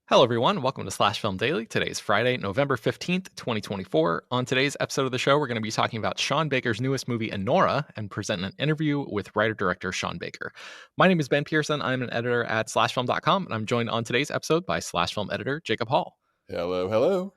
Hello, everyone. Welcome to Slash Film Daily. Today's Friday, November 15th, 2024. On today's episode of the show, we're going to be talking about Sean Baker's newest movie, Anora, and presenting an interview with writer-director Sean Baker. My name is Ben Pearson. I'm an editor at slashfilm.com, and I'm joined on today's episode by Slash Film editor Jacob Hall. Hello, hello.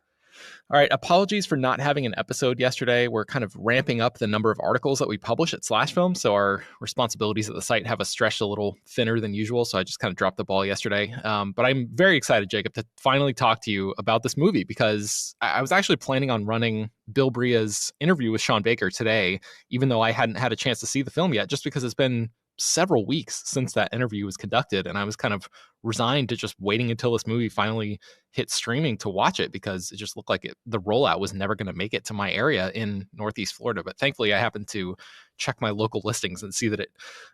All right, apologies for not having an episode yesterday. We're kind of ramping up the number of articles that we publish at Slash Film, so our responsibilities at the site have us stretched a little thinner than usual, so I just kind of dropped the ball yesterday. But I'm very excited, Jacob, to finally talk to you about this movie because I was actually planning on running Bill Bria's interview with Sean Baker today, even though I hadn't had a chance to see the film yet, just because it's been several weeks since that interview was conducted, and I was kind of resigned to just waiting until this movie finally hit streaming to watch it because it just looked like the rollout was never going to make it to my area in Northeast Florida. But thankfully, I happened to check my local listings and see that it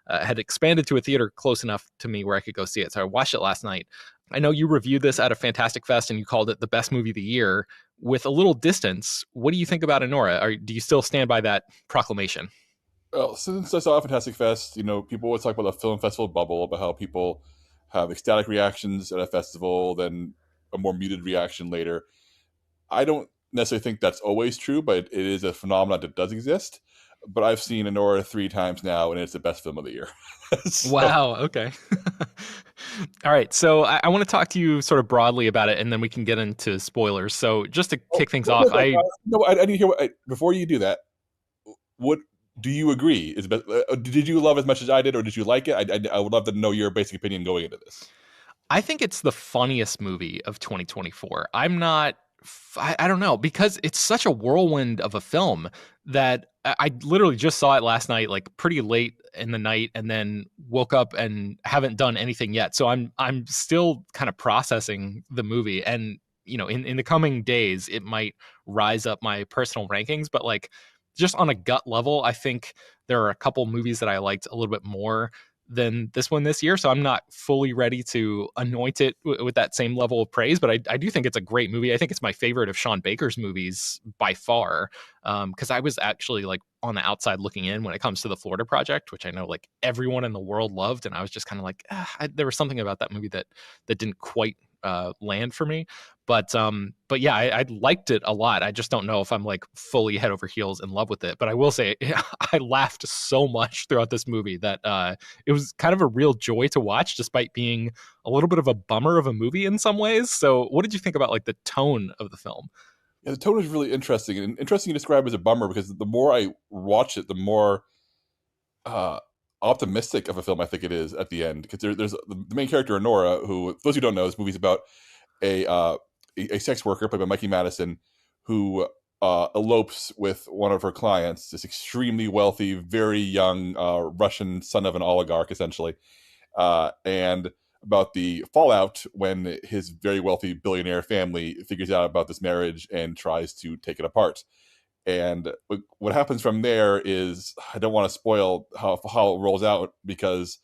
had expanded to a theater close enough to me where I could go see it. So I watched it last night. I know you reviewed this at a Fantastic Fest and you called it the best movie of the year. With a little distance, what do you think about Anora? Or do you still stand by that proclamation? Well, since I saw Fantastic Fest, people always talk about the film festival bubble, about how people have ecstatic reactions at a festival, then a more muted reaction later. I don't necessarily think that's always true, but it is a phenomenon that does exist. But I've seen Anora 3 times now, and it's the best film of the year. So, Wow. Okay. All right. So I want to talk to you sort of broadly about it, and then we can get into spoilers. So just to kick things off, I need to hear before you do that. What do you agree? Did you love it as much as I did, or did you like it? I would love to know your basic opinion going into this. I think it's the funniest movie of 2024. I'm not, I don't know, because it's such a whirlwind of a film that I literally just saw it last night, like pretty late in the night, and then woke up and haven't done anything yet. So I'm still kind of processing the movie, and in the coming days, it might rise up my personal rankings, but like just on a gut level, I think there are a couple movies that I liked a little bit more than this one this year. So I'm not fully ready to anoint it with that same level of praise, but I do think it's a great movie. I think it's my favorite of Sean Baker's movies by far. Because I was actually like on the outside looking in when it comes to the Florida Project, which I know like everyone in the world loved. And I was just kind of like, there was something about that movie that didn't quite land for me. But yeah, I liked it a lot. I just don't know if I'm like fully head over heels in love with it. But I will say I laughed so much throughout this movie that it was kind of a real joy to watch, despite being a little bit of a bummer of a movie in some ways. So what did you think about like the tone of the film? Yeah, the tone is really interesting, and interesting to describe as a bummer because the more I watch it, the more uh, optimistic of a film I think it is at the end. Because there's the main character, Anora, who, for those who don't know, this movie's about a a sex worker played by Mikey Madison who elopes with one of her clients, this extremely wealthy, very young Russian son of an oligarch, essentially, and about the fallout when his very wealthy billionaire family figures out about this marriage and tries to take it apart. And what happens from there is, I don't want to spoil how it rolls out because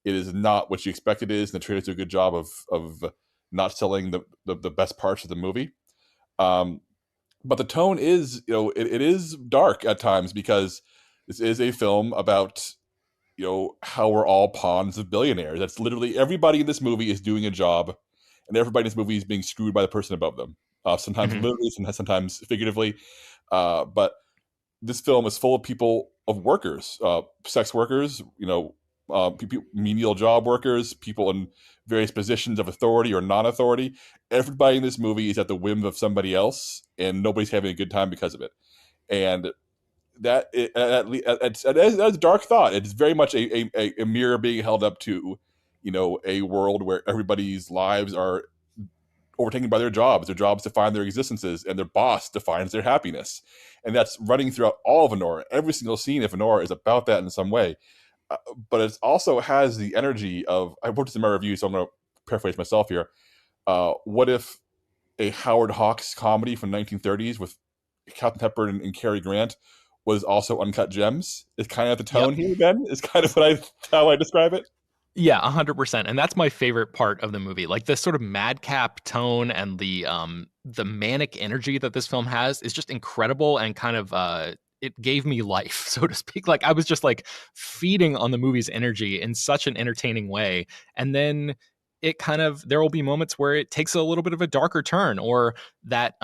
it is not what you expect it is, and the trailers do a good job of not selling the best parts of the movie. Um, but the tone is, it is dark at times because this is a film about, how we're all pawns of billionaires. That's literally everybody in this movie is doing a job, and everybody in this movie is being screwed by the person above them. Sometimes Mhm. literally, sometimes figuratively. But this film is full of people, of workers, sex workers, menial job workers, people in various positions of authority or non-authority. Everybody in this movie is at the whim of somebody else, and nobody's having a good time because of it. And that's a dark thought. It's very much a mirror being held up to, a world where everybody's lives are overtaken by their jobs. Their jobs define their existences, and their boss defines their happiness. And that's running throughout all of Honora. Every single scene of Honora is about that in some way. But it also has the energy of, I wrote this in my review, so I'm going to paraphrase myself here. What if a Howard Hawks comedy from the 1930s with Captain Hepburn and Cary Grant was also Uncut Gems? It's kind of the tone Yep. here, Ben. It's kind of how I describe it. Yeah, 100%. And that's my favorite part of the movie. Like the sort of madcap tone and the manic energy that this film has is just incredible and kind of it gave me life, so to speak. Like I was just like feeding on the movie's energy in such an entertaining way. And then it kind of, there will be moments where it takes a little bit of a darker turn, or that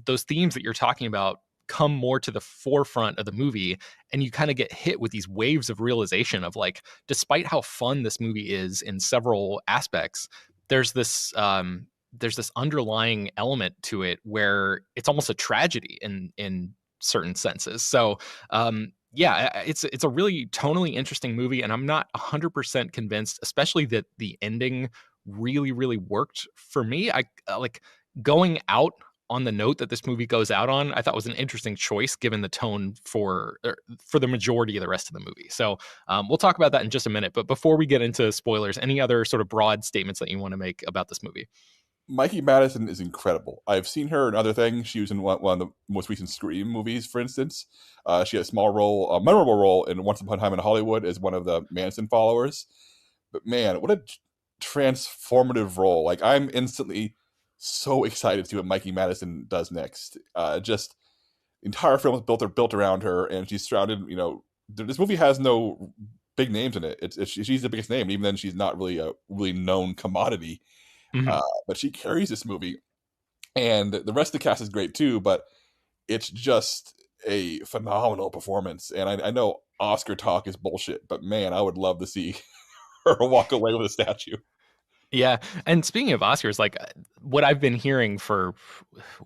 those themes that you're talking about come more to the forefront of the movie, and you kind of get hit with these waves of realization of like, despite how fun this movie is in several aspects, there's this underlying element to it where it's almost a tragedy in certain senses. So yeah, it's a really tonally interesting movie, and I'm not 100% convinced, especially that the ending really worked for me. I like going out on the note that this movie goes out on. I thought was an interesting choice given the tone for the majority of the rest of the movie. So we'll talk about that in just a minute. But before we get into spoilers, any other sort of broad statements that you want to make about this movie? Mikey Madison is incredible. I've seen her in other things. She was in one of the most recent Scream movies, for instance. She had a small role, a memorable role in Once Upon a Time in Hollywood as one of the Manson followers. But man, what a transformative role! Like I'm instantly so excited to see what Mikey Madison does next. Just the entire film is built around her, and she's surrounded. This movie has no big names in it. She's the biggest name. Even then, she's not really a really known commodity. Mhm. But she carries this movie, and the rest of the cast is great too. But it's just a phenomenal performance. And I know Oscar talk is bullshit, but man, I would love to see her walk away with a statue. Yeah, and speaking of Oscars, like what I've been hearing for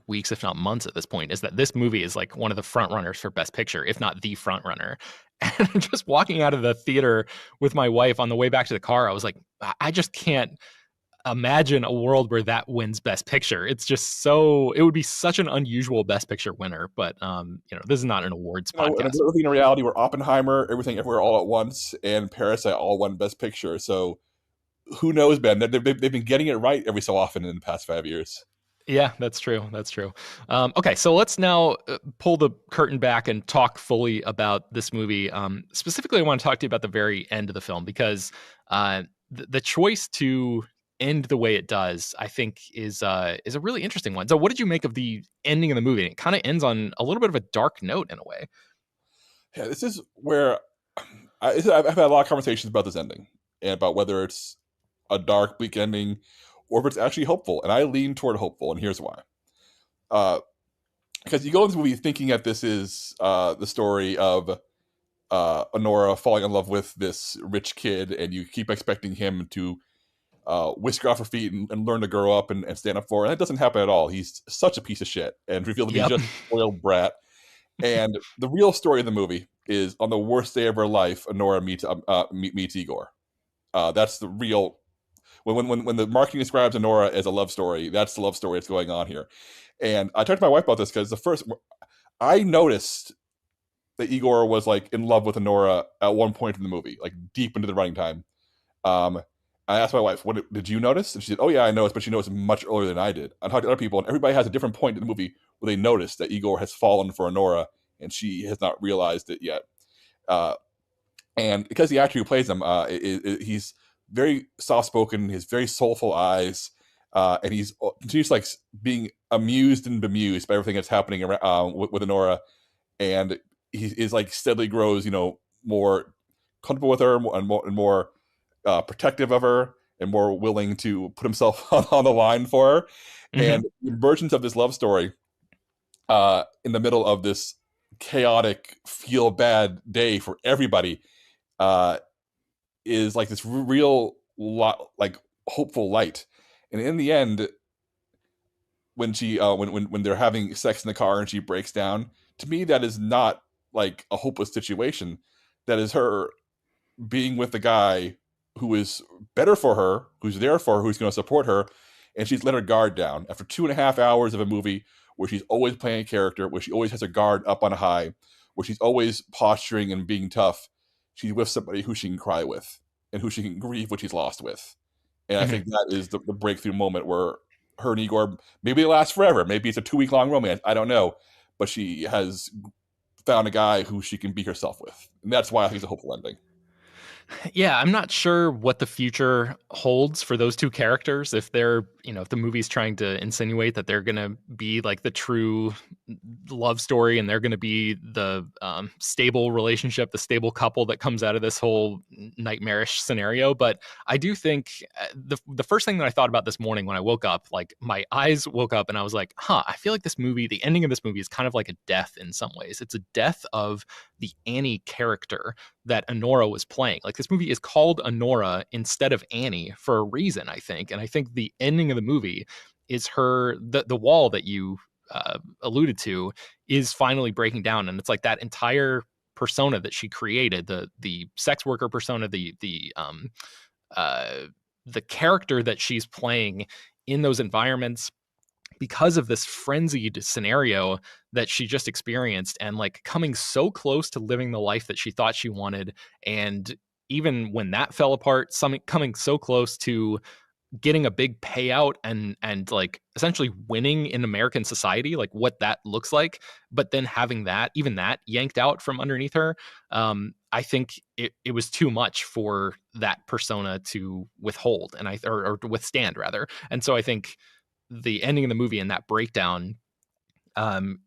weeks, if not months at this point, is that this movie is like one of the front runners for Best Picture, if not the front runner. And just walking out of the theater with my wife on the way back to the car, I was like, I just can't imagine a world where that wins Best Picture. It's just so, it would be such an unusual Best Picture winner. But this is not an awards And podcast. we're living in a reality where Oppenheimer, Everything Everywhere All at Once, and Parasite all won Best Picture. So who knows, Ben? They've been getting it right every so often in the past 5 years. Yeah, that's true. That's true. Okay, so let's now pull the curtain back and talk fully about this movie. Specifically, I want to talk to you about the very end of the film, because the choice to end the way it does, I think, is a really interesting one. So, what did you make of the ending of the movie? It kind of ends on a little bit of a dark note in a way. Yeah, this is where I've had a lot of conversations about this ending and about whether it's a dark, bleak ending or if it's actually hopeful. And I lean toward hopeful, and here's why. Uh, because you go into the movie thinking that this is the story of Anora falling in love with this rich kid, and you keep expecting him to whisk her off her feet and learn to grow up and stand up for her. And that doesn't happen at all. He's such a piece of shit and revealed to be Yep. just a spoiled brat. And the real story of the movie is on the worst day of her life, Anora meets Igor. That's the real. When the marketing describes Anora as a love story, that's the love story that's going on here. And I talked to my wife about this because the first I noticed that Igor was like in love with Anora at one point in the movie, like deep into the running time. Um, I asked my wife, "What did you notice?" And she said, "Oh yeah, I noticed, but she noticed much earlier than I did." I talked to other people, and everybody has a different point in the movie where they notice that Igor has fallen for Anora, and she has not realized it yet. Uh, and because the actor who plays him, he's very soft spoken, he has very soulful eyes, and he's just like being amused and bemused by everything that's happening around, with Anora, and he is like steadily grows, more comfortable with her and more protective of her and more willing to put himself on the line for her. Hmm. And the emergence of this love story in the middle of this chaotic, feel bad day for everybody uh, is like this real lot, like hopeful light. And in the end, when she when they're having sex in the car and she breaks down, to me that is not like a hopeless situation. That is her being with the guy who is better for her, who's there for her, who's going to support her, and she's let her guard down after 2.5 hours of a movie where she's always playing a character, where she always has her guard up on a high, where she's always posturing and being tough. She's with somebody who she can cry with and who she can grieve what she's lost with. And I Hmm. think that is the breakthrough moment where her and Igor, maybe it lasts forever. Maybe it's a 2 week long romance. I don't know. But she has found a guy who she can be herself with. And that's why I think it's a hopeful ending. Yeah, I'm not sure what the future holds for those two characters. If they're if the movie's trying to insinuate that they're gonna be like the true love story and they're gonna be the stable relationship, the stable couple that comes out of this whole nightmarish scenario. But I do think the first thing that I thought about this morning when I woke up, like my eyes woke up and I was like, huh, I feel like this movie, the ending of this movie is kind of like a death in some ways. It's a death of the Annie character that Anora was playing. Like this movie is called Anora instead of Annie for a reason, I think. And I think the ending of the movie is the wall that you alluded to is finally breaking down, and it's like that entire persona that she created, the sex worker persona, uh, the character that she's playing in those environments because of this frenzied scenario that she just experienced and like coming so close to living the life that she thought she wanted. And even when that fell apart, coming so close to getting a big payout and like essentially winning in American society, like what that looks like, but then having even that yanked out from underneath her. I think it was too much for that persona to withhold or to withstand rather. And so I think the ending of the movie and that breakdown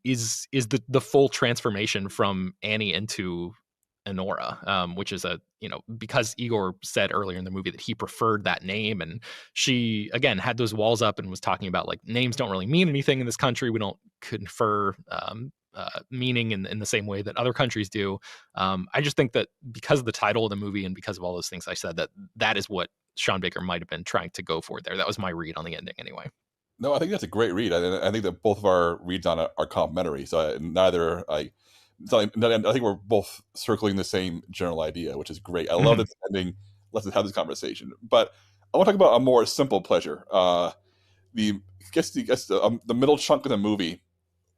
is the full transformation from Annie into Anora, which is because Igor said earlier in the movie that he preferred that name, and she again had those walls up and was talking about like names don't really mean anything in this country. We don't confer meaning in the same way that other countries do. I just think that because of the title of the movie and because of all those things I said, that is what Sean Baker might have been trying to go for there. That was my read on the ending, anyway. No, I think that's a great read. I think that both of our reads on it are complementary. So neither I, so I think we're both circling the same general idea, which is great. I love Mhm. that it's ending. Let's have this conversation. But I want to talk about a more simple pleasure. The the middle chunk of the movie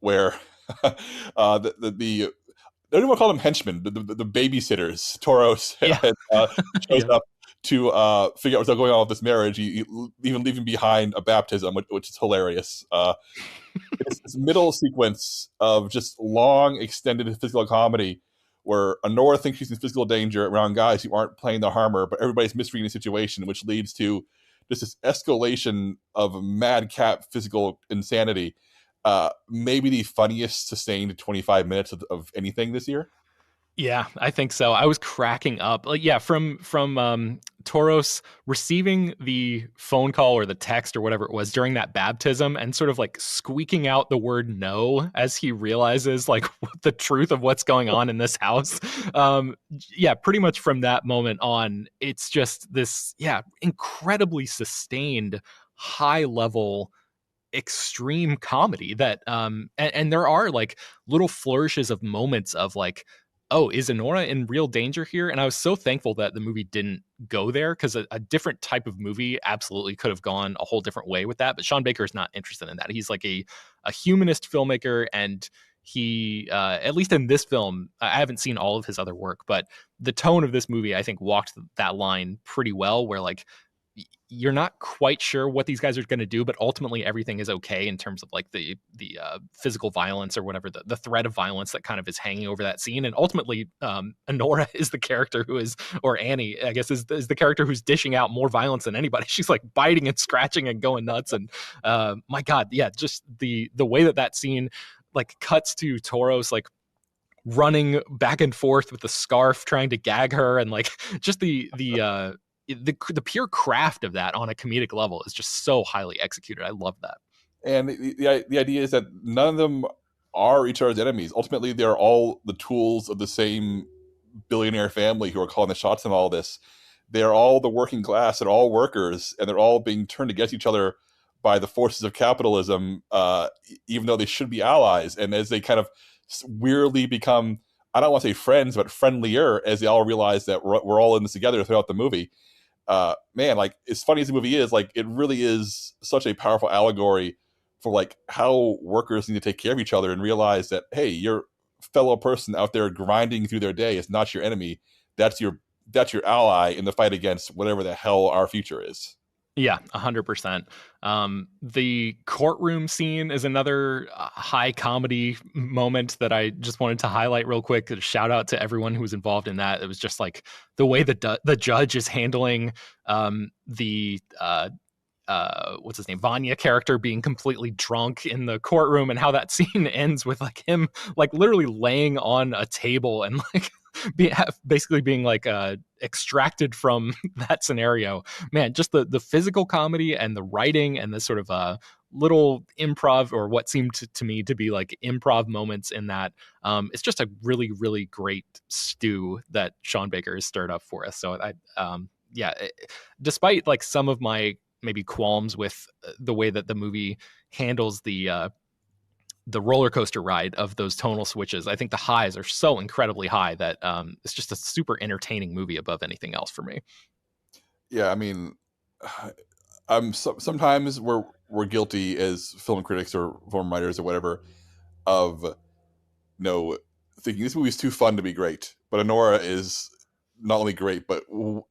where the I don't even want to call them henchmen, the babysitters, Toros, Yeah. shows Yeah. up to figure out what's going on with this marriage, even leaving behind a baptism, which is hilarious. It's this middle sequence of just long, extended physical comedy where Honora thinks she's in physical danger around guys who aren't playing the harmer, but everybody's misreading the situation, which leads to just this escalation of madcap physical insanity. Maybe the funniest sustained 25 minutes of anything this year. Yeah, I think so. I was cracking up. Like, yeah, from Toros receiving the phone call or the text or whatever it was during that baptism and sort of like squeaking out the word no as he realizes like the truth of what's going on in this house. Yeah, pretty much from that moment on, it's just this, yeah, incredibly sustained high level extreme comedy that and there are like little flourishes of moments of like, oh, is Honora in real danger here? And I was so thankful that the movie didn't go there because a different type of movie absolutely could have gone a whole different way with that. But Sean Baker is not interested in that. He's like a humanist filmmaker, and he at least in this film, I haven't seen all of his other work, but the tone of this movie I think walked that line pretty well, where like you're not quite sure what these guys are going to do, but ultimately everything is okay in terms of like the physical violence or whatever the threat of violence that kind of is hanging over that scene. And ultimately, Honora is the character who is, or Annie, I guess, is the character who's dishing out more violence than anybody. She's like biting and scratching and going nuts. And my God, yeah, just the way that scene like cuts to Toros like running back and forth with the scarf trying to gag her, and like just the pure craft of that on a comedic level is just so highly executed. I love that. And the idea is that none of them are each other's enemies. Ultimately, they're all the tools of the same billionaire family who are calling the shots in all this. They're all the working class. They're all workers, and they're all being turned against each other by the forces of capitalism, even though they should be allies. And as they kind of weirdly become, I don't want to say friends, but friendlier, as they all realize that we're all in this together throughout the movie. Man, like as funny as the movie is, like it really is such a powerful allegory for like how workers need to take care of each other and realize that, hey, your fellow person out there grinding through their day is not your enemy. That's your ally in the fight against whatever the hell our future is. Yeah, 100%. The courtroom scene is another high comedy moment that I just wanted to highlight real quick. A shout out to everyone who was involved in that. It was just like the way the judge is handling the what's his name, Vanya character being completely drunk in the courtroom, and how that scene ends with like him like literally laying on a table and like basically being like extracted from that scenario. Man, just the physical comedy and the writing and the sort of little improv, or what seemed to me to be like improv moments in that. It's just a really, really great stew that Sean Baker has stirred up for us. So yeah, despite like some of my maybe qualms with the way that the movie handles the roller coaster ride of those tonal switches, I think the highs are so incredibly high that it's just a super entertaining movie above anything else for me. Yeah, I mean, sometimes we're guilty as film critics or film writers or whatever of thinking this movie's too fun to be great. But Anora is not only great but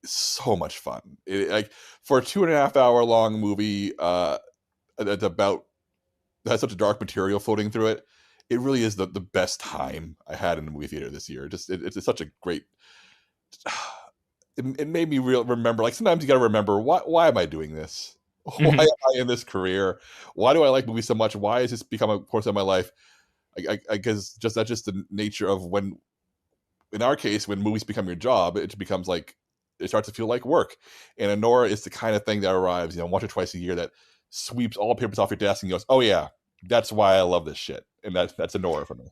so much fun. Like for a 2.5 hour long movie, that's about has such a dark material floating through it. It really is the best time I had in the movie theater this year. Just it's such a great. It made me remember. Like sometimes you got to remember why am I doing this? Why Mhm. am I in this career? Why do I like movies so much? Why has this become a portion of my life? I guess that's just the nature of when, in our case, when movies become your job, it becomes like it starts to feel like work. And Honora is the kind of thing that arrives, once or twice a year that sweeps all papers off your desk and goes, "Oh yeah, that's why I love this shit." And that's Honora for me.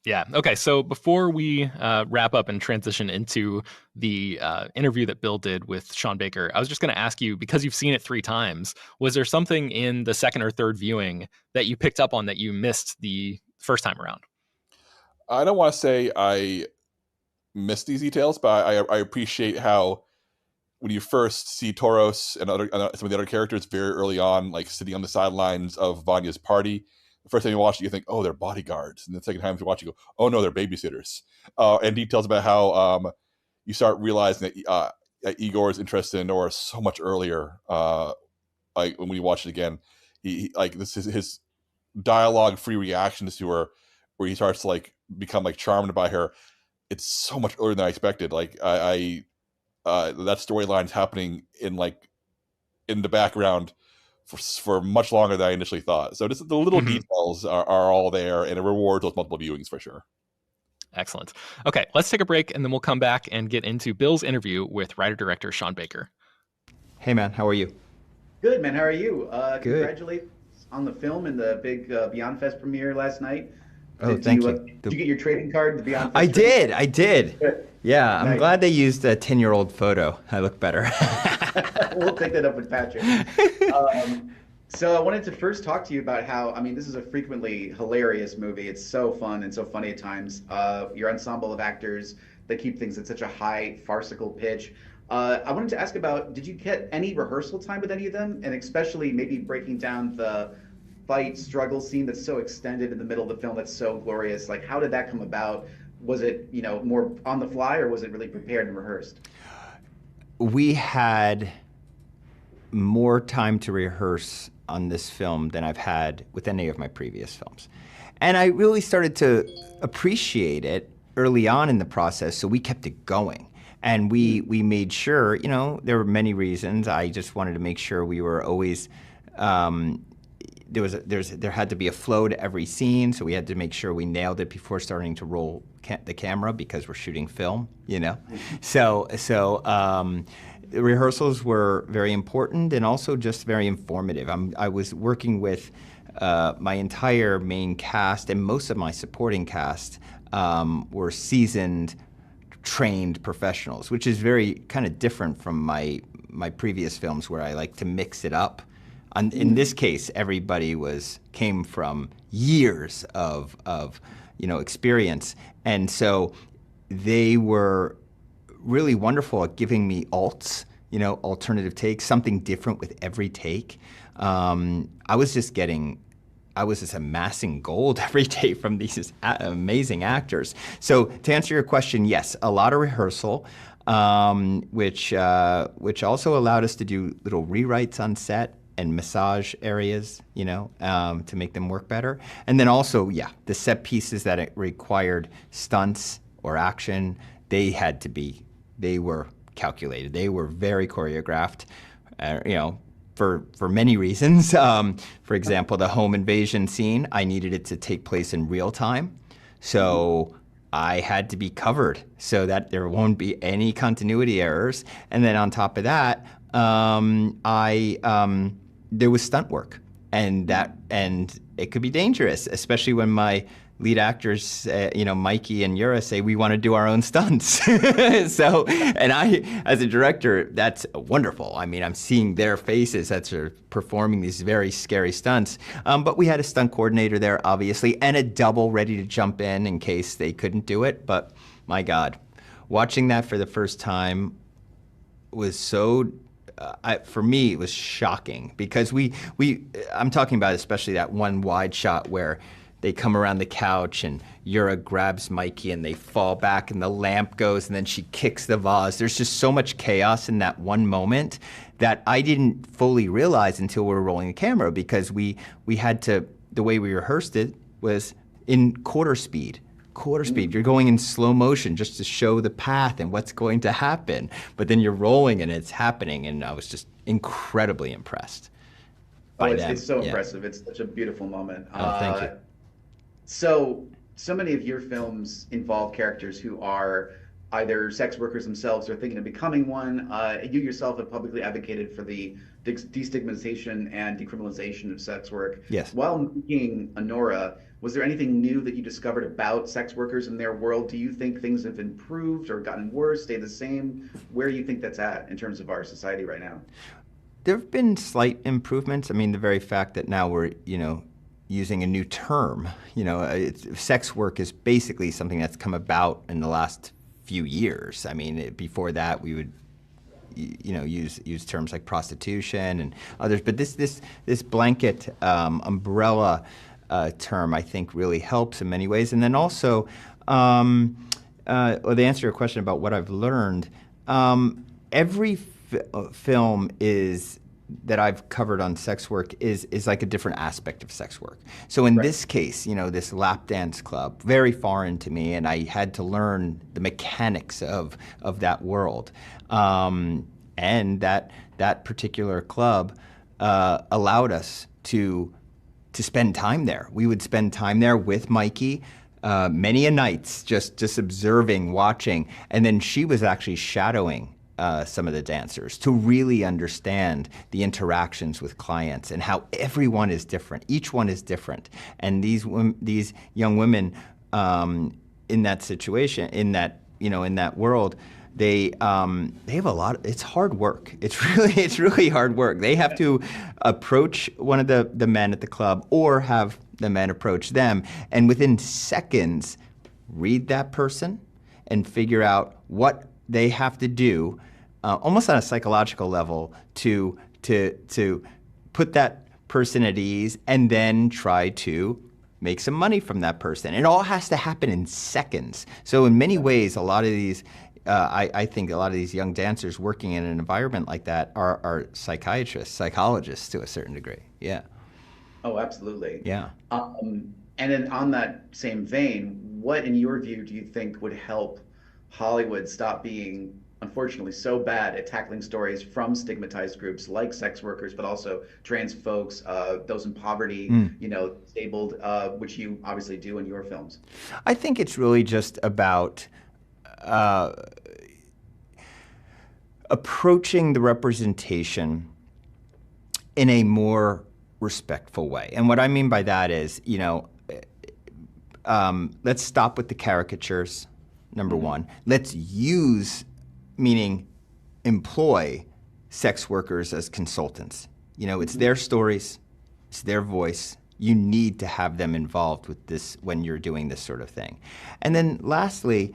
Yeah. Okay. So before we wrap up and transition into the interview that Bill did with Sean Baker, I was just going to ask you, because you've seen it 3 times, was there something in the second or third viewing that you picked up on that you missed the first time around? I don't want to say I miss these details, but I appreciate how when you first see Toros and some of the other characters very early on, like sitting on the sidelines of Vanya's party, the first time you watch it, you think, "Oh, they're bodyguards," and the second time you watch it, you go, "Oh no, they're babysitters." And details about how you start realizing that Igor is interested in Nora so much earlier. Like when you watch it again, like this is his dialogue-free reactions to her, where he starts to like become like charmed by her. It's so much earlier than I expected. Like that storyline's happening in the background for much longer than I initially thought. So just the little Mhm. details are all there, and it rewards those multiple viewings for sure. Excellent. Okay, let's take a break and then we'll come back and get into Bill's interview with writer director Sean Baker. Hey man, how are you? Good, man. How are you? Good. Congratulations on the film and the big Beyond Fest premiere last night. Oh, thank you. Did you get your trading card, the Beyond I Fest trading did, I did. card? Yeah, I'm Nice. glad they used a 10-year-old photo. I look better. We'll take that up with Patrick. Um, so I wanted to first talk to you about how, I mean, this is a frequently hilarious movie. It's so fun and so funny at times. Your ensemble of actors that keep things at such a high farcical pitch. I wanted to ask about, did you get any rehearsal time with any of them? And especially maybe breaking down the fight struggle scene that's so extended in the middle of the film that's so glorious. Like, how did that come about? Was it, more on the fly, or was it really prepared and rehearsed? We had more time to rehearse on this film than I've had with any of my previous films. And I really started to appreciate it early on in the process, so we kept it going. And we made sure, there were many reasons. I just wanted to make sure we were always, there had to be a flow to every scene, so we had to make sure we nailed it before starting to roll the camera because we're shooting film. So the rehearsals were very important and also just very informative. I was working with my entire main cast, and most of my supporting cast were seasoned, trained professionals, which is very kind of different from my previous films where I like to mix it up. In this case, everybody came from years of experience, and so they were really wonderful at giving me alternative takes, something different with every take. I was just amassing gold every day from these amazing actors. So to answer your question, yes, a lot of rehearsal, which also allowed us to do little rewrites on set and massage areas, to make them work better. And then also, yeah, the set pieces that it required stunts or action, they were calculated. They were very choreographed. for many reasons. For example, the home invasion scene, I needed it to take place in real time. So I had to be covered so that there won't be any continuity errors. And then on top of that, there was stunt work, and it could be dangerous, especially when my lead actors, Mikey and Yura, say we want to do our own stunts. So, and I, as a director, that's wonderful. I mean, I'm seeing their faces as they're performing these very scary stunts. But we had a stunt coordinator there, obviously, and a double ready to jump in case they couldn't do it. But my God, watching that for the first time was so. For me, it was shocking because I'm talking about especially that one wide shot where they come around the couch and Yura grabs Mikey and they fall back and the lamp goes and then she kicks the vase. There's just so much chaos in that one moment that I didn't fully realize until we were rolling the camera, because we had to, the way we rehearsed it was in quarter speed. You're going in slow motion just to show the path and what's going to happen. But then you're rolling and it's happening, and I was just incredibly impressed by them. It's so impressive. It's such a beautiful moment. Thank you. So many of your films involve characters who are either sex workers themselves or thinking of becoming one. You yourself have publicly advocated for the destigmatization and decriminalization of sex work. Yes. While making Anora, was there anything new that you discovered about sex workers in their world? Do you think things have improved or gotten worse, stayed the same? Where do you think that's at in terms of our society right now? There have been slight improvements. I mean, the very fact that now we're, using a new term, sex work is basically something that's come about in the last few years. I mean, before that we would, use terms like prostitution and others. But this blanket umbrella term, I think, really helps in many ways. And then also, to answer your question about what I've learned, every film that I've covered on sex work is like a different aspect of sex work. So in this case, this lap dance club, very foreign to me, and I had to learn the mechanics of that world. And that particular club allowed us to spend time there. We would spend time there with Mikey, many a nights, just observing, watching, and then she was actually shadowing some of the dancers to really understand the interactions with clients and how everyone is different. Each one is different, and these young women in that situation, in that world, they have a lot. It's hard work. It's really hard work. They have to approach one of the men at the club or have the men approach them, and within seconds, read that person and figure out what they have to do, almost on a psychological level, to put that person at ease, and then try to make some money from that person. It all has to happen in seconds. So in many ways, a lot of these, I think a lot of these young dancers working in an environment like that are psychiatrists, psychologists to a certain degree. Yeah. Oh, absolutely. Yeah. And then on that same vein, what in your view do you think would help Hollywood stop being, unfortunately, so bad at tackling stories from stigmatized groups like sex workers, but also trans folks, those in poverty, disabled, which you obviously do in your films? I think it's really just about approaching the representation in a more respectful way. And what I mean by that is, let's stop with the caricatures, number one. Let's use, meaning employ, sex workers as consultants. It's their stories, it's their voice. You need to have them involved with this when you're doing this sort of thing. And then lastly,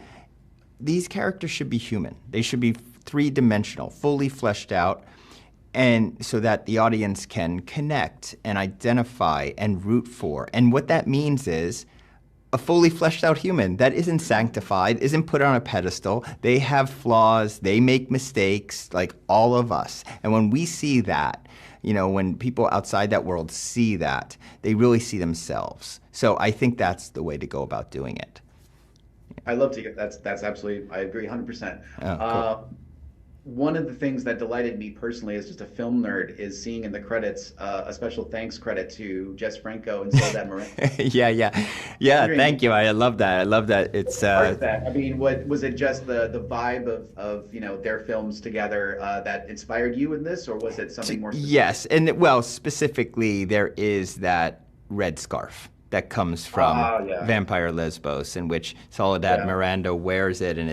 these characters should be human. They should be three-dimensional, fully fleshed out, and so that the audience can connect and identify and root for. And what that means is a fully fleshed out human that isn't sanctified, isn't put on a pedestal. They have flaws, they make mistakes like all of us. And when we see that, when people outside that world see that, they really see themselves. So I think that's the way to go about doing it. I love to hear that's absolutely, I agree 100%. Oh, cool. one of the things that delighted me personally as just a film nerd is seeing in the credits a special thanks credit to Jess Franco and Soledad Miranda. Yeah. Thank you. I love that. I love that. It's Part of that. I mean, what was it? Just the vibe of their films together that inspired you in this, or was it something more specific? yes, and well, specifically, there is that red scarf that comes from Yeah, Vampire Lesbos, in which Soledad yeah, Miranda wears it, and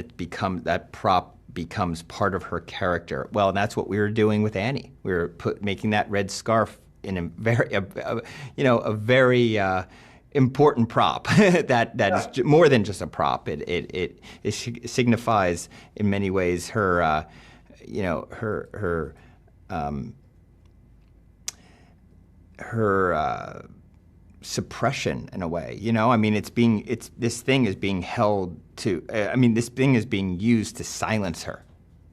that prop becomes part of her character. Well, and that's what we were doing with Annie. We were making that red scarf in a very important prop that is more than just a prop. It signifies in many ways her her suppression in a way. I mean, this thing is being held to. This thing is being used to silence her.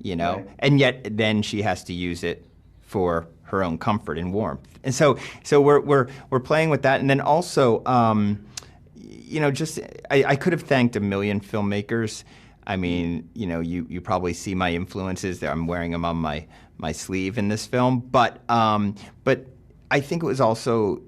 right. And yet then she has to use it for her own comfort and warmth. And so we're playing with that. And then also, just I could have thanked a million filmmakers. I mean, you probably see my influences there. I'm wearing them on my sleeve in this film, but I think it was also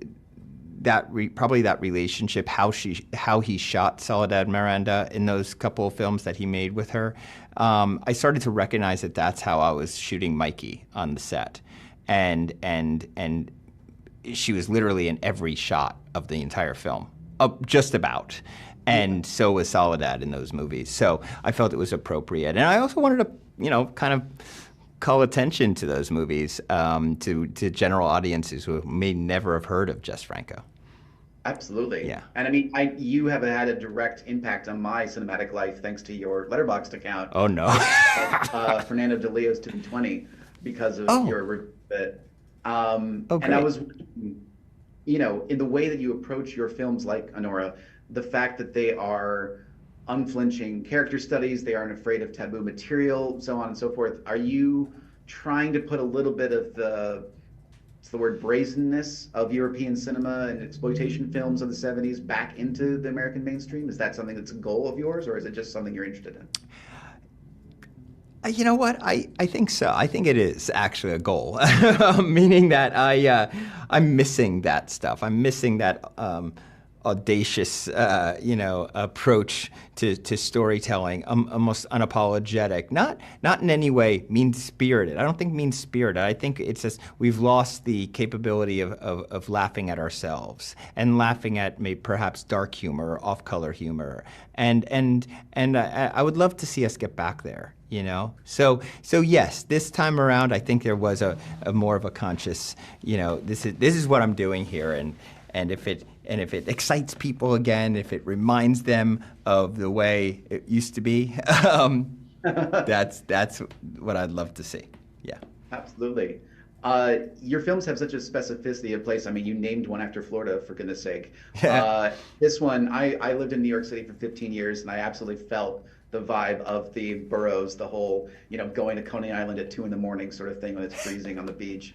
probably that relationship, how he shot Soledad Miranda in those couple of films that he made with her. I started to recognize that that's how I was shooting Mikey on the set, and she was literally in every shot of the entire film, just about. And so was Soledad in those movies. So I felt it was appropriate, and I also wanted to, kind of call attention to those movies to general audiences who may never have heard of Jess Franco. Absolutely. Yeah. And I mean, you have had a direct impact on my cinematic life thanks to your Letterboxd account. Oh no. Fernando de Leo's To Be 20 because of Oh. your review of it. Oh, And great. I was, in the way that you approach your films like Anora, the fact that they are unflinching character studies, they aren't afraid of taboo material, so on and so forth. Are you trying to put a little bit of what's the word, brazenness of European cinema and exploitation films of the 70s back into the American mainstream? Is that something that's a goal of yours, or is it just something you're interested in? You know what? I think so. I think it is actually a goal, meaning that I'm missing that stuff. I'm missing that audacious, approach to storytelling, almost unapologetic. Not in any way mean-spirited. I don't think mean-spirited. I think it's just we've lost the capability of laughing at ourselves and laughing at maybe perhaps dark humor or off-color humor. And I would love to see us get back there. So yes, this time around, I think there was a more of a conscious, this is what I'm doing here, and if it excites people again, if it reminds them of the way it used to be, that's what I'd love to see. Yeah. Absolutely. Your films have such a specificity of place. I mean, you named one after Florida, for goodness sake. This one, I lived in New York City for 15 years, and I absolutely felt the vibe of the boroughs, the whole, going to Coney Island at 2 a.m. sort of thing when it's freezing on the beach.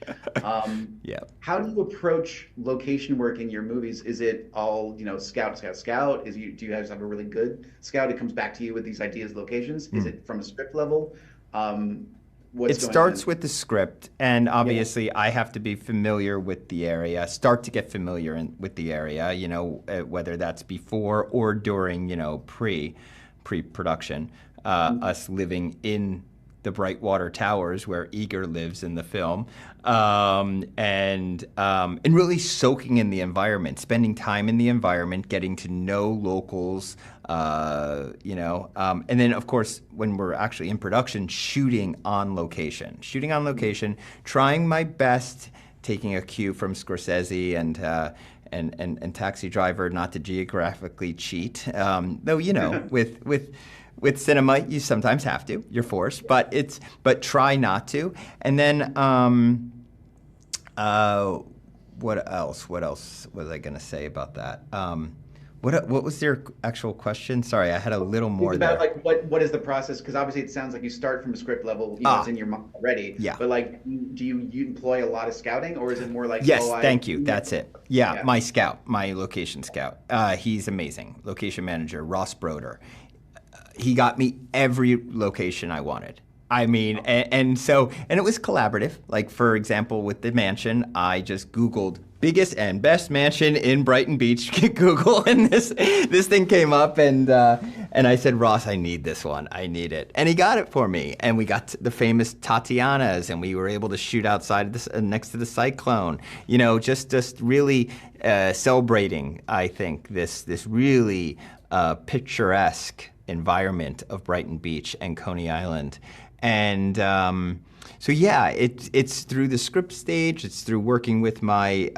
Yeah. How do you approach location work in your movies? Is it all, scout? Do you guys have a really good scout? It comes back to you with these ideas, locations. Is it from a script level? It starts with the script, and obviously I have to be familiar with the area, start to get familiar with the area, whether that's before or during, pre-production, us living in the Brightwater Towers where Eager lives in the film, and really soaking in the environment, spending time in the environment, getting to know locals, and then of course when we're actually in production, shooting on location, trying my best, taking a cue from Scorsese and Taxi Driver not to geographically cheat, though with cinema you sometimes have to, you're forced, but try not to. And then what else was I gonna say about that? What was your actual question? Sorry, I had a little more it's there. about what is the process? Because obviously it sounds like you start from a script level, it's in your mind already. Yeah. But do you employ a lot of scouting, or is it more like Yes, thank you. That's it. Yeah, Yeah. my location scout. He's amazing. Location manager, Ross Broder. He got me every location I wanted. I mean, and it was collaborative. Like, for example, with the mansion, I just Googled biggest and best mansion in Brighton Beach, Google, and this thing came up, and I said, Ross, I need this one. I need it. And he got it for me. And we got the famous Tatiana's, and we were able to shoot outside of this, next to the Cyclone. You know, just really celebrating, I think, this really picturesque environment of Brighton Beach and Coney Island. And so yeah, it's through the script stage, it's through working with my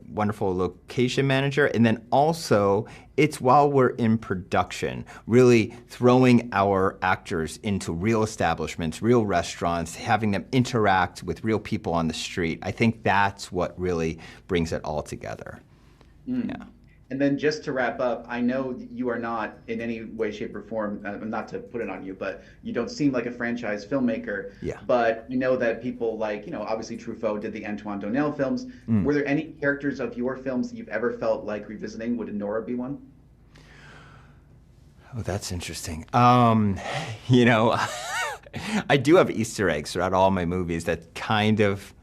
wonderful location manager, and then also it's while we're in production, really throwing our actors into real establishments, real restaurants, having them interact with real people on the street. I think that's what really brings it all together. Yeah. And then just to wrap up, I know you are not in any way, shape, or form, not to put it on you, but you don't seem like a franchise filmmaker. Yeah. But you know that people like, obviously Truffaut did the Antoine Donnell films. Were there any characters of your films that you've ever felt like revisiting? Would Anora be one? Oh, that's interesting. I do have Easter eggs throughout all my movies that kind of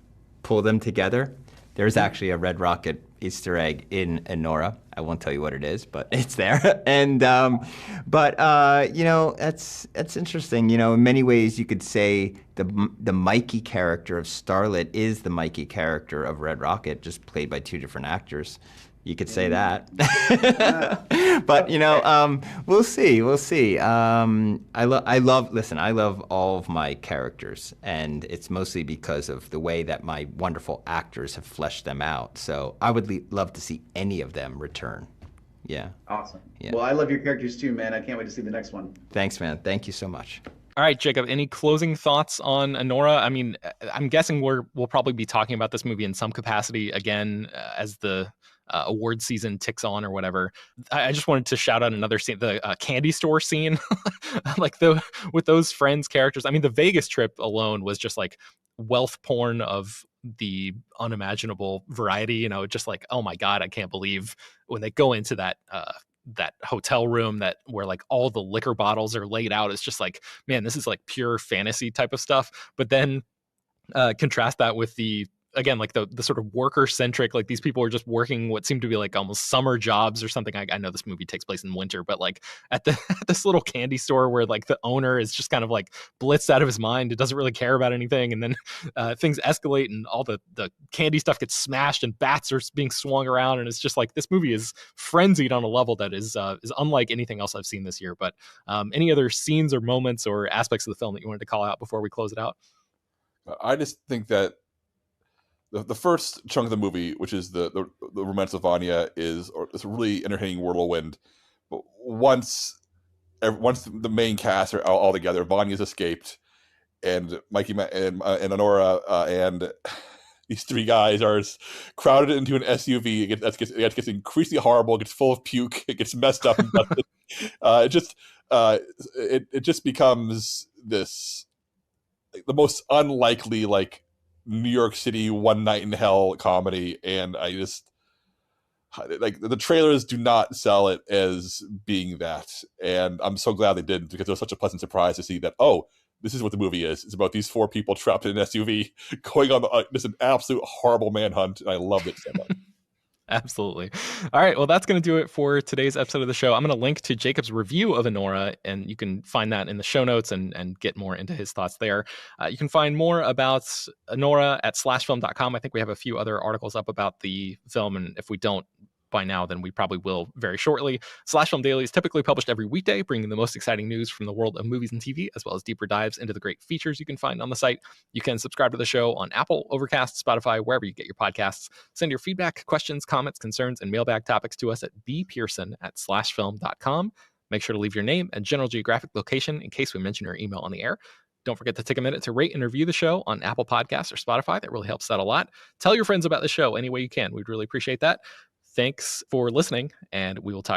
pull them together. There's actually a Red Rocket Easter egg in Anora. I won't tell you what it is, but it's there. And that's interesting. In many ways, you could say the Mikey character of Starlet is the Mikey character of Red Rocket, just played by two different actors. You could say that. But we'll see. We'll see. I love all of my characters, and it's mostly because of the way that my wonderful actors have fleshed them out. So I would love to see any of them return. Yeah. Awesome. Yeah. Well, I love your characters too, man. I can't wait to see the next one. Thanks, man. Thank you so much. All right, Jacob, any closing thoughts on Anora? I mean, I'm guessing we'll probably be talking about this movie in some capacity again as the award season ticks on or whatever. I just wanted to shout out another scene, the candy store scene, like with those friends characters. I mean, the Vegas trip alone was just like wealth porn of the unimaginable variety, just like, oh my God, I can't believe when they go into that hotel room where like all the liquor bottles are laid out. It's just like, man, this is like pure fantasy type of stuff. But then contrast that with again, like the sort of worker centric, like these people are just working what seem to be like almost summer jobs or something. I know this movie takes place in winter, but like at this little candy store where like the owner is just kind of like blitzed out of his mind. It doesn't really care about anything. And then things escalate and all the candy stuff gets smashed and bats are being swung around. And it's just like, this movie is frenzied on a level that is unlike anything else I've seen this year. But any other scenes or moments or aspects of the film that you wanted to call out before we close it out? I just think that the first chunk of the movie, which is the romance of Vanya, is a really entertaining whirlwind. But once the main cast are all together, Vanya's escaped, and Mikey and Anora and these three guys are crowded into an SUV. It gets increasingly horrible. It gets full of puke. It gets messed up. And it just becomes this the most unlikely like New York City One Night in Hell comedy, and I just like the trailers do not sell it as being that, and I'm so glad they didn't, because it was such a pleasant surprise to see that, oh, this is what the movie is. It's about these four people trapped in an SUV going on just an absolute horrible manhunt, and I loved it so much. Absolutely. All right. Well, that's going to do it for today's episode of the show. I'm going to link to Jacob's review of Anora, and you can find that in the show notes and get more into his thoughts there. You can find more about Anora at slashfilm.com. I think we have a few other articles up about the film, and if we don't by now, then we probably will very shortly. Slash Film Daily is typically published every weekday, bringing the most exciting news from the world of movies and TV, as well as deeper dives into the great features you can find on the site. You can subscribe to the show on Apple, Overcast, Spotify, wherever you get your podcasts. Send your feedback, questions, comments, concerns, and mailbag topics to us at bpearson@slashfilm.com. Make sure to leave your name and general geographic location in case we mention your email on the air. Don't forget to take a minute to rate and review the show on Apple Podcasts or Spotify. That really helps out a lot. Tell your friends about the show any way you can. We'd really appreciate that. Thanks for listening, and we will talk